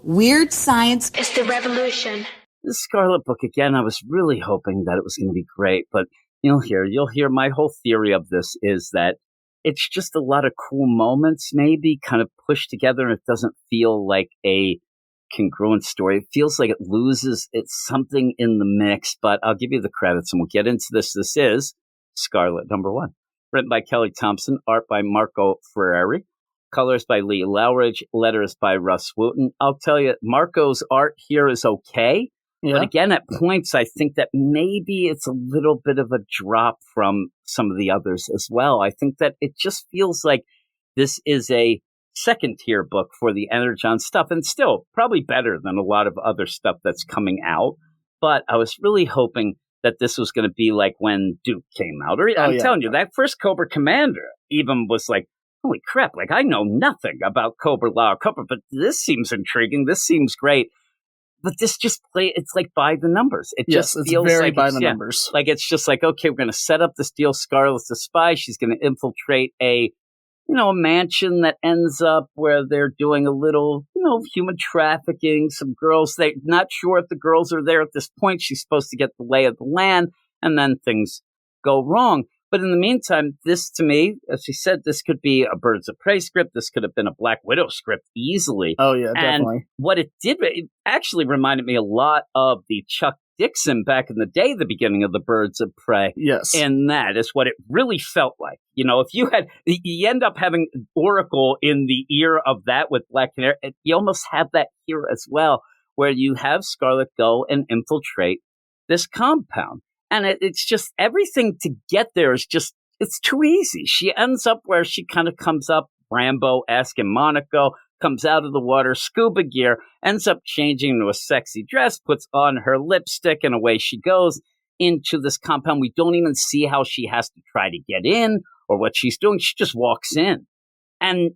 Weird science is the revolution. This Scarlett book, again, I was really hoping that it was going to be great, but you'll hear my whole theory of this is that it's just a lot of cool moments, maybe kind of pushed together, and it doesn't feel like a congruent story. It feels like it loses it's something in the mix, but I'll give you the credits and we'll get into this. This is Scarlett #1. Written by Kelly Thompson, art by Marco Ferreri, colors by Lee Lowridge, letters by Russ Wooten. I'll tell you, Marco's art here is okay. Yeah. But again, at points, I think that maybe it's a little bit of a drop from some of the others as well. I think that it just feels like this is a second-tier book for the Energon stuff, and still probably better than a lot of other stuff that's coming out. But I was really hoping that this was going to be like when Duke came out. I'm telling you, that first Cobra Commander even was like, holy crap, like I know nothing about Cobra Law or Cobra, but this seems intriguing. This seems great. But this just it's like by the numbers. It just feels very like by the numbers. Like it's just like, okay, we're going to set up this deal. Scarlett's a spy. She's going to infiltrate a mansion that ends up where they're doing a little, human trafficking. Some girls, they're not sure if the girls are there at this point. She's supposed to get the lay of the land, and then things go wrong. But in the meantime, this to me, as she said, this could be a Birds of Prey script. This could have been a Black Widow script easily. Oh, yeah, definitely. And what it did, it actually reminded me a lot of the Chuck Dixon back in the day, the beginning of the Birds of Prey. Yes. And that is what it really felt like. If you end up having Oracle in the ear of that with Black Canary, you almost have that here as well, where you have Scarlett go and infiltrate this compound. And it's just everything to get there is just, it's too easy. She ends up where she kind of comes up Rambo-esque in Monaco, comes out of the water, scuba gear, ends up changing into a sexy dress, puts on her lipstick, and away she goes into this compound. We don't even see how she has to try to get in or what she's doing. She just walks in. And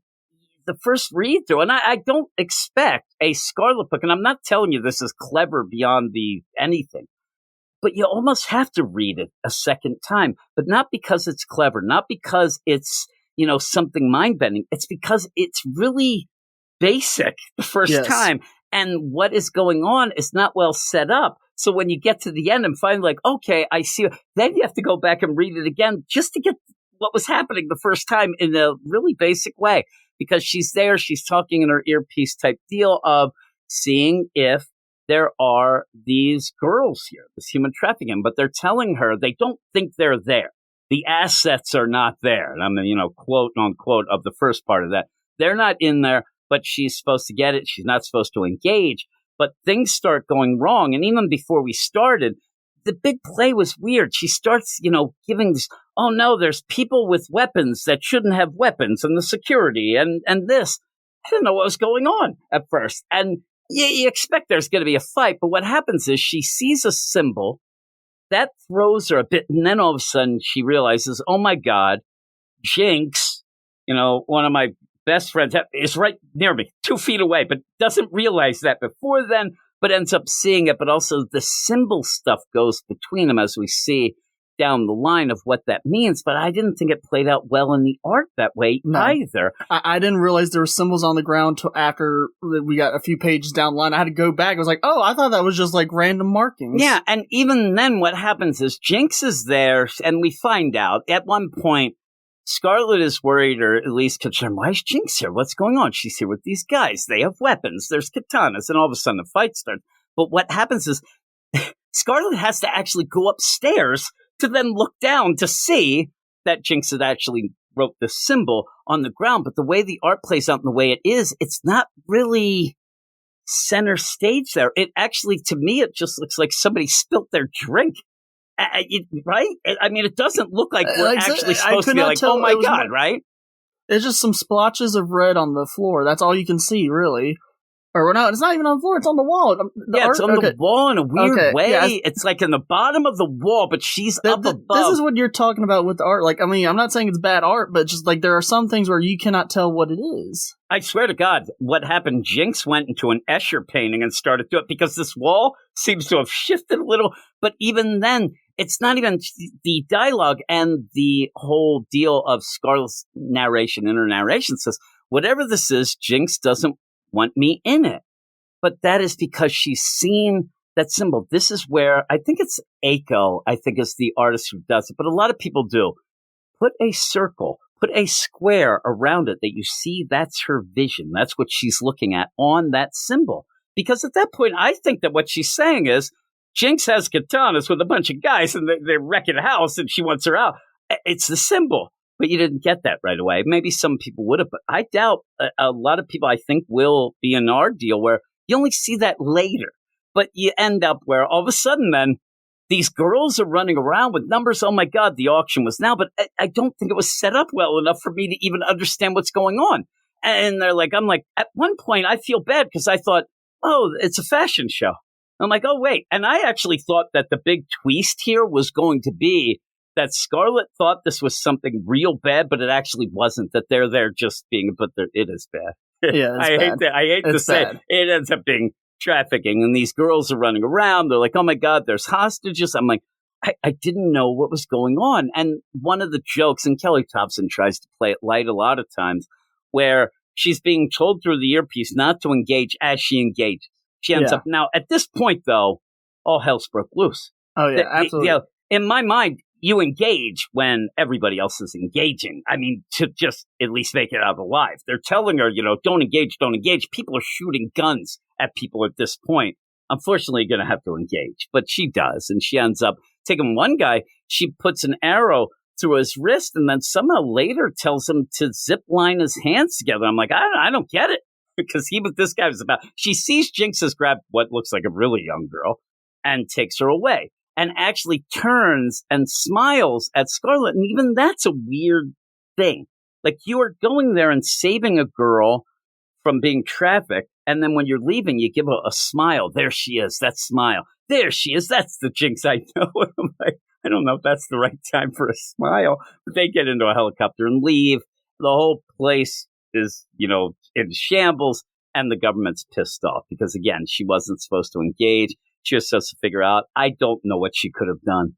the first read through, and I don't expect a Scarlett book, and I'm not telling you this is clever beyond anything. But you almost have to read it a second time, but not because it's clever, not because it's, something mind-bending. It's because it's really basic the first time. And what is going on is not well set up. So when you get to the end and find like, okay, I see, then you have to go back and read it again just to get what was happening the first time in a really basic way. Because she's there, she's talking in her earpiece type deal of seeing if there are these girls here, this human trafficking, but they're telling her they don't think they're there. The assets are not there. And I'm the, quote unquote of the first part of that. They're not in there, but she's supposed to get it. She's not supposed to engage. But things start going wrong. And even before we started, the big play was weird. She starts, giving this, oh no, there's people with weapons that shouldn't have weapons, and the security and this. I didn't know what was going on at first. And you expect there's going to be a fight, but what happens is she sees a symbol that throws her a bit, and then all of a sudden she realizes, oh my God, Jinx, one of my best friends is right near me, 2 feet away, but doesn't realize that before then, but ends up seeing it. But also the symbol stuff goes between them as we see down the line of what that means. But I didn't think it played out well in the art that way either. I didn't realize there were symbols on the ground till after we got a few pages down the line. I had to go back. I was like, oh, I thought that was just like random markings. Yeah, and even then what happens is Jinx is there, and we find out at one point Scarlett is worried, or at least concerned, why is Jinx here? What's going on? She's here with these guys. They have weapons. There's katanas, and all of a sudden the fight starts. But what happens is Scarlett has to actually go upstairs to then look down to see that Jinx had actually wrote the symbol on the ground. But the way the art plays out and the way it is, it's not really center stage there. It actually, to me, it just looks like somebody spilt their drink. Right? I mean, it doesn't look like we're actually supposed to be like, oh my God, right? It's just some splotches of red on the floor. That's all you can see, really. Or no, it's not even on the floor. It's on the wall. It's on the wall in a weird way. Yeah, it's like in the bottom of the wall, but she's up above. This is what you're talking about with the art. Like, I mean, I'm not saying it's bad art, but just like there are some things where you cannot tell what it is. I swear to God, what happened? Jinx went into an Escher painting and started to it because this wall seems to have shifted a little. But even then, it's not even the dialogue and the whole deal of Scarlett's narration. In her narration says, whatever this is, Jinx doesn't want me in it. but that is because she's seen that symbol. This is where I think it's Aiko, I think is the artist who does it, but a lot of people do. Put a circle, put a square around it that you see that's her vision. That's what she's looking at on that symbol. Because at that point, I think that what she's saying is Jinx has katanas with a bunch of guys and they're wrecking a house and she wants her out. It's the symbol. But you didn't get that right away. Maybe some people would have, but I doubt a lot of people, I think, will be in our deal where you only see that later. But you end up where all of a sudden then these girls are running around with numbers. Oh my God, the auction was now. But I don't think it was set up well enough for me to even understand what's going on. And they're like, I'm like, at one point I feel bad because I thought, oh, it's a fashion show. I'm like, oh, wait. And I actually thought that the big twist here was going to be that Scarlett thought this was something real bad, but it actually wasn't, that they're there just being, but it is bad. Yeah, I hate to say it ends up being trafficking. And these girls are running around. They're like, oh my God, there's hostages. I'm like, I didn't know what was going on. And one of the jokes, and Kelly Thompson tries to play it light a lot of times, where she's being told through the earpiece not to engage as she engages. She ends up, now at this point though, all hell's broke loose. Oh yeah, absolutely. In my mind, you engage when everybody else is engaging. I mean, to just at least make it out alive. They're telling her, don't engage, don't engage. People are shooting guns at people at this point. Unfortunately, you're going to have to engage. But she does. And she ends up taking one guy. She puts an arrow through his wrist and then somehow later tells him to zip line his hands together. I'm like, I don't get it. Because this guy was about, she sees Jinx has grabbed what looks like a really young girl and takes her away. And actually turns and smiles at Scarlett. And even that's a weird thing. Like, you are going there and saving a girl from being trafficked. And then when you're leaving, you give her a smile. There she is. That smile. There she is. That's the Jinx I know. I'm like, I don't know if that's the right time for a smile. But they get into a helicopter and leave. The whole place is, in shambles. And the government's pissed off because, again, she wasn't supposed to engage. She was supposed to figure out, I don't know what she could have done.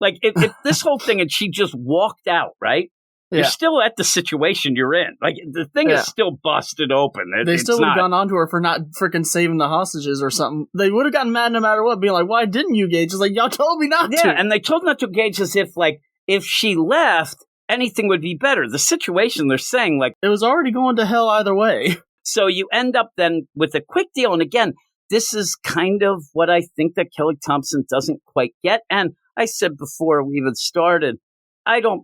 Like if this whole thing and she just walked out, right? Yeah. You're still at the situation you're in. Like, the thing is still busted open. They still would have gone on to her for not freaking saving the hostages or something. They would have gotten mad no matter what, being like, why didn't you engage? It's like, y'all told me not to. Yeah, and they told not to engage as if, like, if she left, anything would be better. The situation they're saying, like, it was already going to hell either way. So you end up then with a quick deal. And again, this is kind of what I think that Kelly Thompson doesn't quite get. And I said before we even started, I don't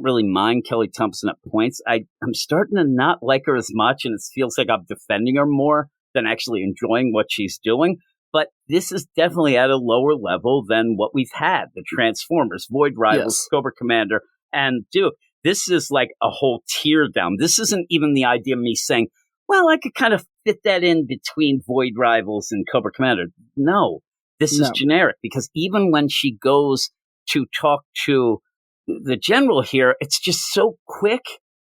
really mind Kelly Thompson at points. I'm starting to not like her as much, and it feels like I'm defending her more than actually enjoying what she's doing. But this is definitely at a lower level than what we've had. The Transformers, Void Rivals, Cobra Commander, and Duke. This is like a whole tier down. This isn't even the idea of me saying, well, I could kind of fit that in between Void Rivals and Cobra Commander. No, this is generic, because even when she goes to talk to the general here, it's just so quick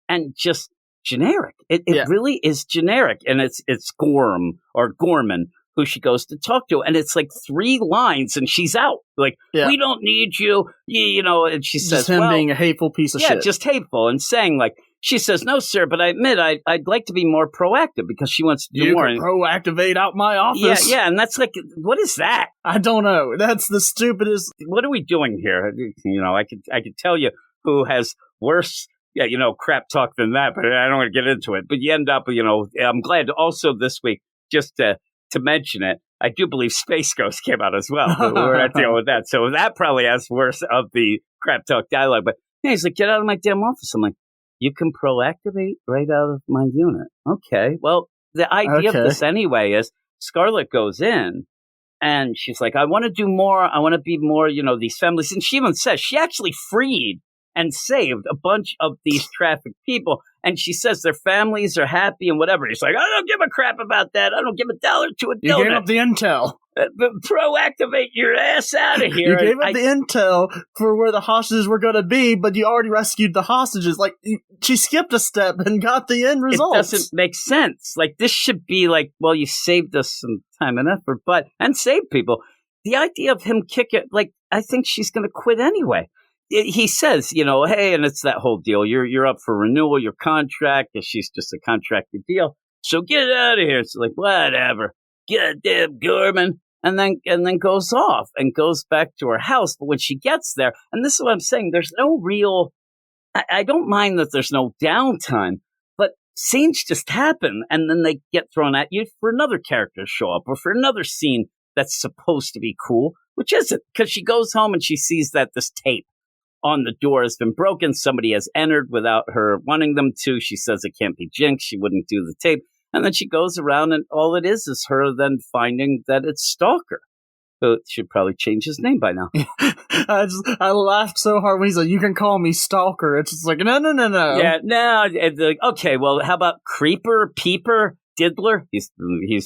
and just generic. It really is generic. And it's Gorman, who she goes to talk to. And it's like 3 lines and she's out. Like, we don't need you, and she says, just him being a hateful piece of shit. Yeah, just hateful, and saying, like, she says, no, sir, but I admit I'd like to be more proactive, because she wants to do more. You can proactivate out my office. Yeah, and that's like, what is that? I don't know. That's the stupidest. What are we doing here? I could tell you who has worse, crap talk than that, but I don't want to get into it. But you end up, I'm glad also this week, just to mention it, I do believe Space Ghost came out as well. We're not dealing with that. So that probably has worse of the crap talk dialogue. But he's like, get out of my damn office. I'm like, you can proactivate right out of my unit. Okay. Well, the idea of this anyway is Scarlett goes in and she's like, I want to do more. I want to be more, these families. And she even says she actually freed and saved a bunch of these trafficked people. And she says their families are happy and whatever. He's like, I don't give a crap about that. I don't give $1 to a donut. You gave up the intel. Proactivate your ass out of here. You gave up the intel for where the hostages were going to be, but you already rescued the hostages. Like, she skipped a step and got the end result. It doesn't make sense. Like, this should be like, well, you saved us some time and effort, and saved people. The idea of him kicking, like, I think she's going to quit anyway. He says, hey, and it's that whole deal. You're up for renewal, your contract. She's just a contracted deal. So get out of here. It's like, whatever. Goddamn Gorman. And then goes off and goes back to her house. But when she gets there, and this is what I'm saying, there's no real, I don't mind that there's no downtime, but scenes just happen. And then they get thrown at you for another character to show up or for another scene that's supposed to be cool, which isn't, because she goes home and she sees that this tape on the door has been broken. Somebody has entered without her wanting them to. She says it can't be Jinx. She wouldn't do the tape. And then she goes around and all it is her then finding that it's Stalker. So should probably change his name by now. I laughed so hard when he's like, you can call me Stalker. It's just like, no. Yeah, no. Like, okay, well, how about Creeper, Peeper, Diddler? He's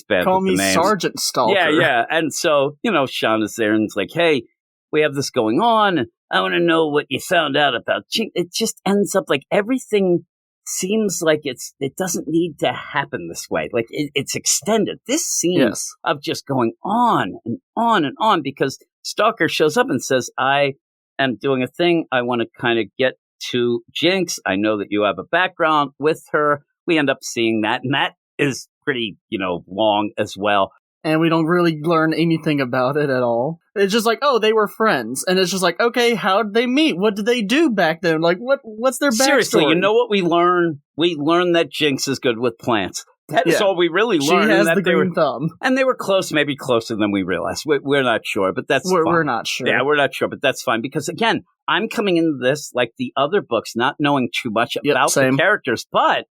bad call with me the names. Sergeant Stalker. Yeah. And so, Sean is there and it's like, hey, we have this going on. And I want to know what you found out about Jinx. It just ends up like everything seems like it doesn't need to happen this way. Like it's extended. This scene of just going on and on and on because Stalker shows up and says, I am doing a thing. I want to kind of get to Jinx. I know that you have a background with her. We end up seeing that. And that is pretty, long as well. And we don't really learn anything about it at all. It's just like, oh, they were friends. And it's just like, okay, how did they meet? What did they do back then? Like, what's their backstory? Seriously, you know what we learn? We learn that Jinx is good with plants. That is all we really learned. She has the green thumb. And they were close, maybe closer than we realized. We're not sure, but that's fine. We're not sure. Yeah, we're not sure, but that's fine. Because, again, I'm coming into this like the other books, not knowing too much about the characters, but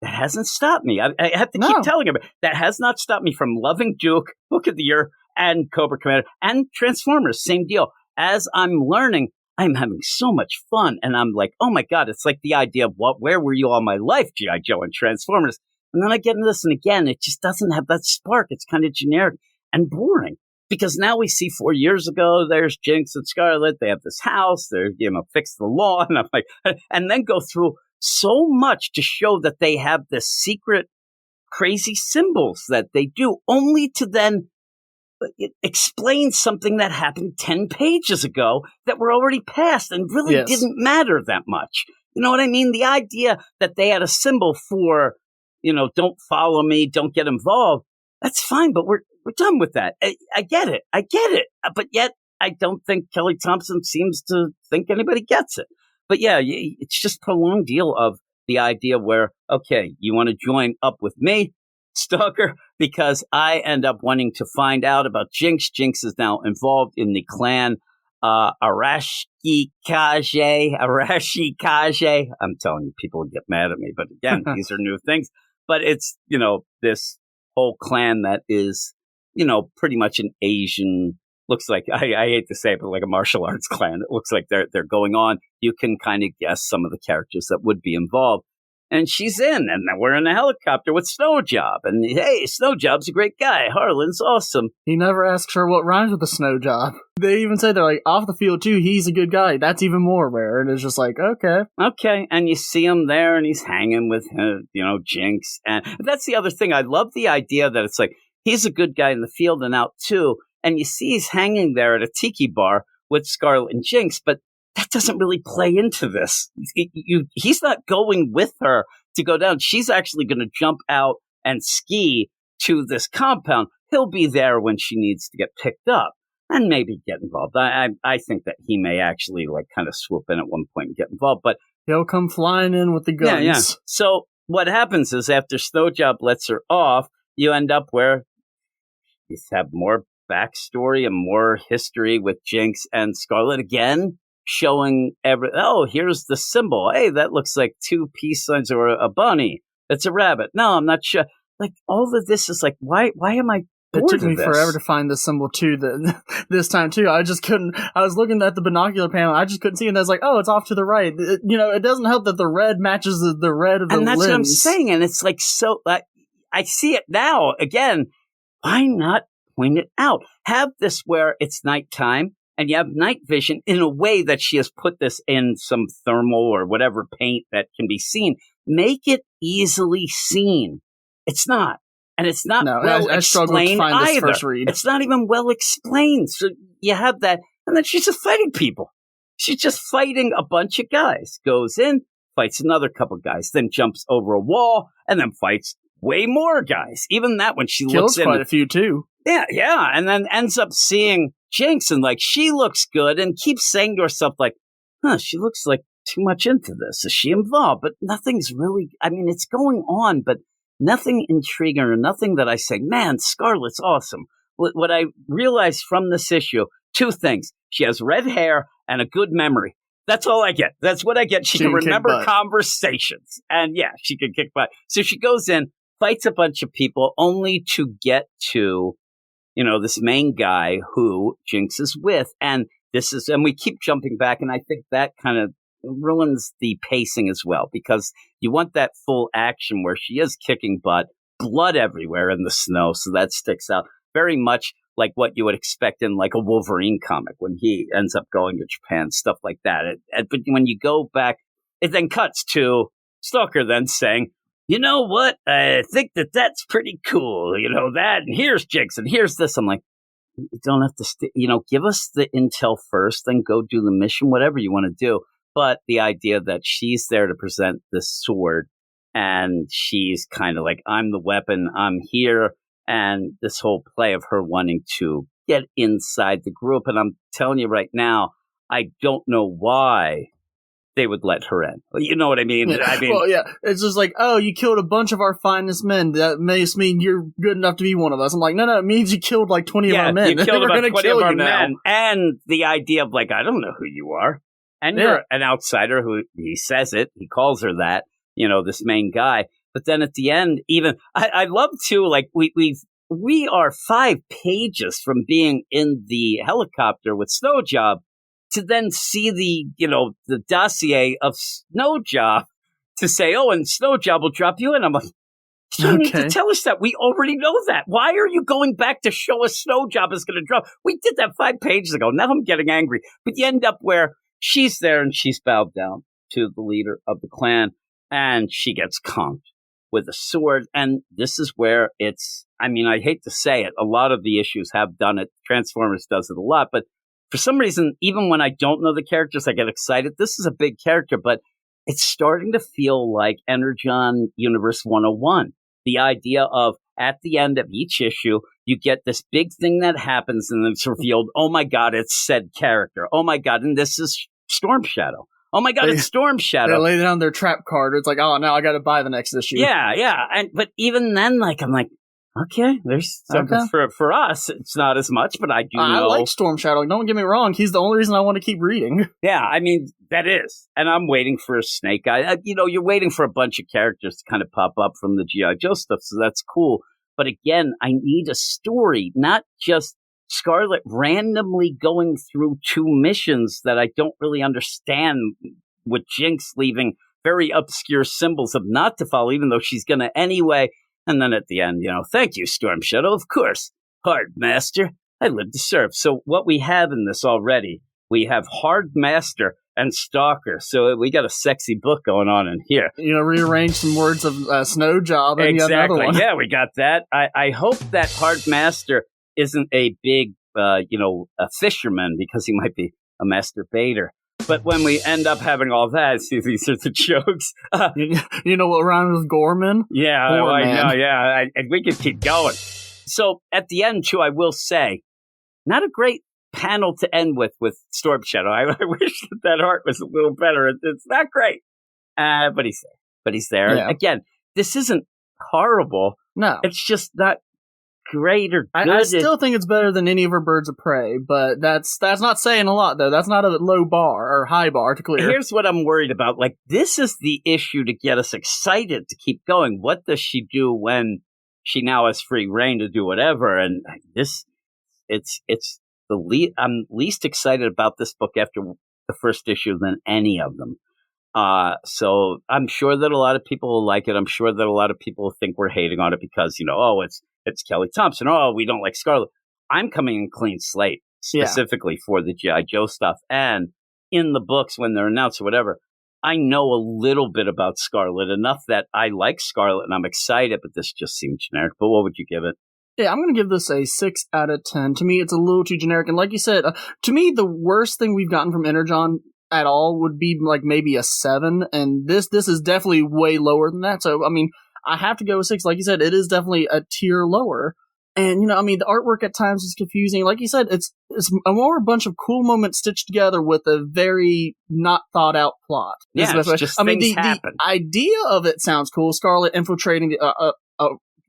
that hasn't stopped me. I have to keep telling him. That has not stopped me from loving Duke, Book of the Year, and Cobra Commander, and Transformers. Same deal. As I'm learning, I'm having so much fun. And I'm like, oh my God, it's like the idea of where were you all my life, G.I. Joe and Transformers? And then I get into this, and again, it just doesn't have that spark. It's kind of generic and boring. Because now we see 4 years ago, there's Jinx and Scarlett. They have this house. They're, fix the law. And I'm like, and then go through so much to show that they have this secret, crazy symbols that they do, only to then explain something that happened 10 pages ago that were already past and really didn't matter that much. You know what I mean? The idea that they had a symbol for, don't follow me, don't get involved, that's fine, but we're done with that. I get it. But yet, I don't think Kelly Thompson seems to think anybody gets it. But yeah, it's just a prolonged deal of the idea where, okay, you want to join up with me, Stalker, because I end up wanting to find out about Jinx. Jinx is now involved in the clan Arashikage. I'm telling you, people would get mad at me. But again, these are new things. But it's, this whole clan that is, pretty much an Asian, looks like, I hate to say it, but like a martial arts clan. It looks like they're going on. You can kind of guess some of the characters that would be involved. And she's in, and then we're in a helicopter with Snowjob. And hey, Snowjob's a great guy. Harlan's awesome. He never asks her what rhymes with a Snowjob. They even say they're like, off the field too, he's a good guy. That's even more rare. And it's just like, okay. Okay, and you see him there, and he's hanging with, Jinx. And that's the other thing. I love the idea that it's like, he's a good guy in the field and out too. And you see he's hanging there at a tiki bar with Scarlett and Jinx, but that doesn't really play into this. He's not going with her to go down. She's actually going to jump out and ski to this compound. He'll be there when she needs to get picked up and maybe get involved. I think that he may actually kind of swoop in at one point and get involved, but he'll come flying in with the guns. Yeah. So what happens is after Snowjob lets her off, you end up where you have more backstory and more history with Jinx and Scarlett again. Showing here's the symbol. Hey, that looks like two peace signs or a bunny. It's a rabbit. No, I'm not sure. Like, all of this is like, why am I bored It took of me this? forever to find the symbol too. This time too, I just couldn't. I was looking at the binocular panel. I just couldn't see it. And I was like, oh, it's off to the right. It doesn't help that the red matches the red of the lens. And that's lens. what I'm saying. And it's like, so I see it now again. Why not point it out? Have this where it's nighttime. And you have night vision in a way that she has put this in some thermal or whatever paint that can be seen. Make it easily seen. It's not. And it's not well explained either. First read. It's not even well explained. So you have that. And then she's just fighting people. She's just fighting a bunch of guys. Goes in, fights another couple guys, then jumps over a wall, and then fights way more guys. Even that when she Kills looks quite a few too. Yeah, and then ends up seeing Jinx and like she looks good and keeps saying to herself like, huh, she looks like too much into this. Is she involved? But nothing's really, I mean, it's going on, but nothing intriguing or nothing that I say, man, Scarlett's awesome. What I realized from this issue, two things. She has red hair and a good memory. That's all I get. That's what I get. She can remember conversations. And yeah, she can kick butt. So she goes in, fights a bunch of people only to get to, this main guy who Jinx is with. And we keep jumping back. And I think that kind of ruins the pacing as well, because you want that full action where she is kicking butt, blood everywhere in the snow. So that sticks out very much like what you would expect in like a Wolverine comic when he ends up going to Japan, stuff like that. But when you go back, it then cuts to Stalker then saying, you know what? I think that's pretty cool. That, and here's Jinx, and here's this. I'm like, you don't have to, give us the intel first, then go do the mission, whatever you want to do. But the idea that she's there to present this sword, and she's kind of like, I'm the weapon, I'm here. And this whole play of her wanting to get inside the group. And I'm telling you right now, I don't know why they would let her in. You know what I mean? Yeah. Well, yeah. It's just like, oh, you killed a bunch of our finest men. That must mean you're good enough to be one of us. I'm like, no, it means you killed like 20 of our men. You killed about 20 of our men. Now. And the idea of like, I don't know who you are. And you're an outsider who, he says it, he calls her that, this main guy. But then at the end, even I love too, like we are 5 pages from being in the helicopter with Snowjob to then see the dossier of Snowjob to say, oh, and Snowjob will drop you in. I'm like, you don't need to tell us that. We already know that. Why are you going back to show us Snowjob is going to drop? We did that 5 pages ago. Now I'm getting angry. But you end up where she's there and she's bowed down to the leader of the clan and she gets conked with a sword. And this is where I hate to say it, a lot of the issues have done it. Transformers does it a lot, but for some reason, even when I don't know the characters, I get excited. This is a big character, but it's starting to feel like Energon Universe 101. The idea of at the end of each issue, you get this big thing that happens and then it's revealed, oh my God, it's said character. Oh my God, and this is Storm Shadow. Oh my God, it's Storm Shadow. They lay down their trap card. It's like, oh, now I got to buy the next issue. Yeah. But even then, I'm like, okay, there's something for us. It's not as much, but I do know. I like Storm Shadow. Don't get me wrong. He's the only reason I want to keep reading. Yeah, that is. And I'm waiting for a Snake Eye. You're waiting for a bunch of characters to kind of pop up from the G.I. Joe stuff, so that's cool. But again, I need a story, not just Scarlett randomly going through 2 missions that I don't really understand, with Jinx leaving very obscure symbols of not to follow, even though she's going to anyway. And then at the end, thank you, Storm Shadow. Of course, Hard Master. I live to serve. So what we have in this already, we have Hard Master and Stalker. So we got a sexy book going on in here. Rearrange some words of Snow Job and exactly. Another one. Yeah, we got that. I hope that Hard Master isn't a big, a fisherman, because he might be a masturbator. But when we end up having all that, see, these are the jokes. You know what rhymes with Gorman? Yeah, I know, yeah. And we could keep going. So at the end, too, I will say, not a great panel to end with Storm Shadow. I wish that art was a little better. It's not great. But he's there. Yeah. Again, this isn't horrible. No. It's just not great or good. I still think it's better than any of her Birds of Prey, but that's not saying a lot, though. That's not a low bar or high bar to clear. Here's what I'm worried about. This is the issue to get us excited to keep going. What does she do when she now has free reign to do whatever? And it's I'm least excited about this book after the first issue than any of them. So I'm sure that a lot of people will like it. I'm sure that a lot of people think we're hating on it because, it's Kelly Thompson. Oh, we don't like Scarlett. I'm coming in clean slate specifically for the G.I. Joe stuff. And in the books, when they're announced or whatever, I know a little bit about Scarlett, enough that I like Scarlett and I'm excited, but this just seemed generic. But what would you give it? Yeah, I'm going to give this a 6 out of 10. To me, it's a little too generic. And like you said, to me, the worst thing we've gotten from Energon at all would be maybe a 7. And this is definitely way lower than that. So, I have to go with 6. Like you said, it is definitely a tier lower. And, you know, I mean, the artwork at times is confusing. Like you said, it's a bunch of cool moments stitched together with a very not thought out plot. Yeah, it's just things happen. The idea of it sounds cool. Scarlett infiltrating the,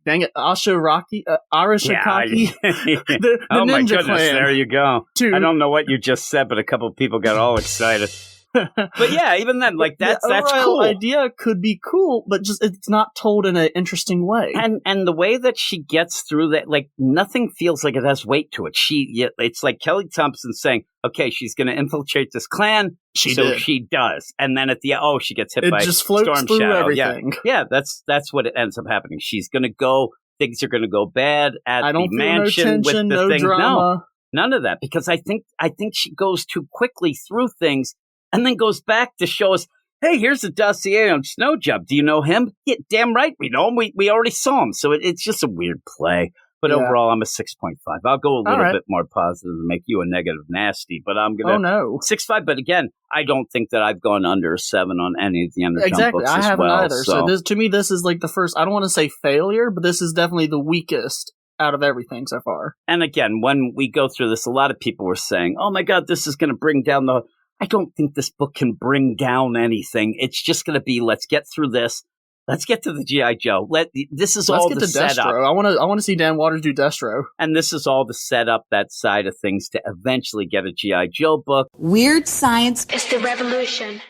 dang it, Arashikaki, the oh my ninja goodness, clan. There you go. I don't know what you just said, but a couple of people got all excited. But yeah, even then, like that's cool. The idea could be cool, but just it's not told in an interesting way. And the way that she gets through that, like nothing feels like it has weight to it. It's like Kelly Thompson saying, "Okay, she's going to infiltrate this clan." She does, and then at the she gets hit by just floats Storm through Shadow. everything. Yeah, that's what it ends up happening. She's going to go. Things are going to go bad at the mansion no tension, with the no thing. drama. No, none of that, because I think she goes too quickly through things. And then goes back to show us, hey, here's a dossier on Snowjump. Do you know him? Yeah, damn right we know him. We already saw him. So it's just a weird play. But overall, I'm a 6.5. I'll go a little bit more positive and make you a negative nasty. But I'm going to 6.5. But again, I don't think that I've gone under a 7 on any of the Underjump books I haven't either. So to me, this is like the first, I don't want to say failure, but this is definitely the weakest out of everything so far. And again, when we go through this, a lot of people were saying, oh my God, this is going to bring down the... I don't think this book can bring down anything. It's just going to be, let's get through this. Let's get to the G.I. Joe. This is all the setup. I want to see Dan Waters do Destro. And this is all the setup, that side of things, to eventually get a G.I. Joe book. Weird science is the revolution.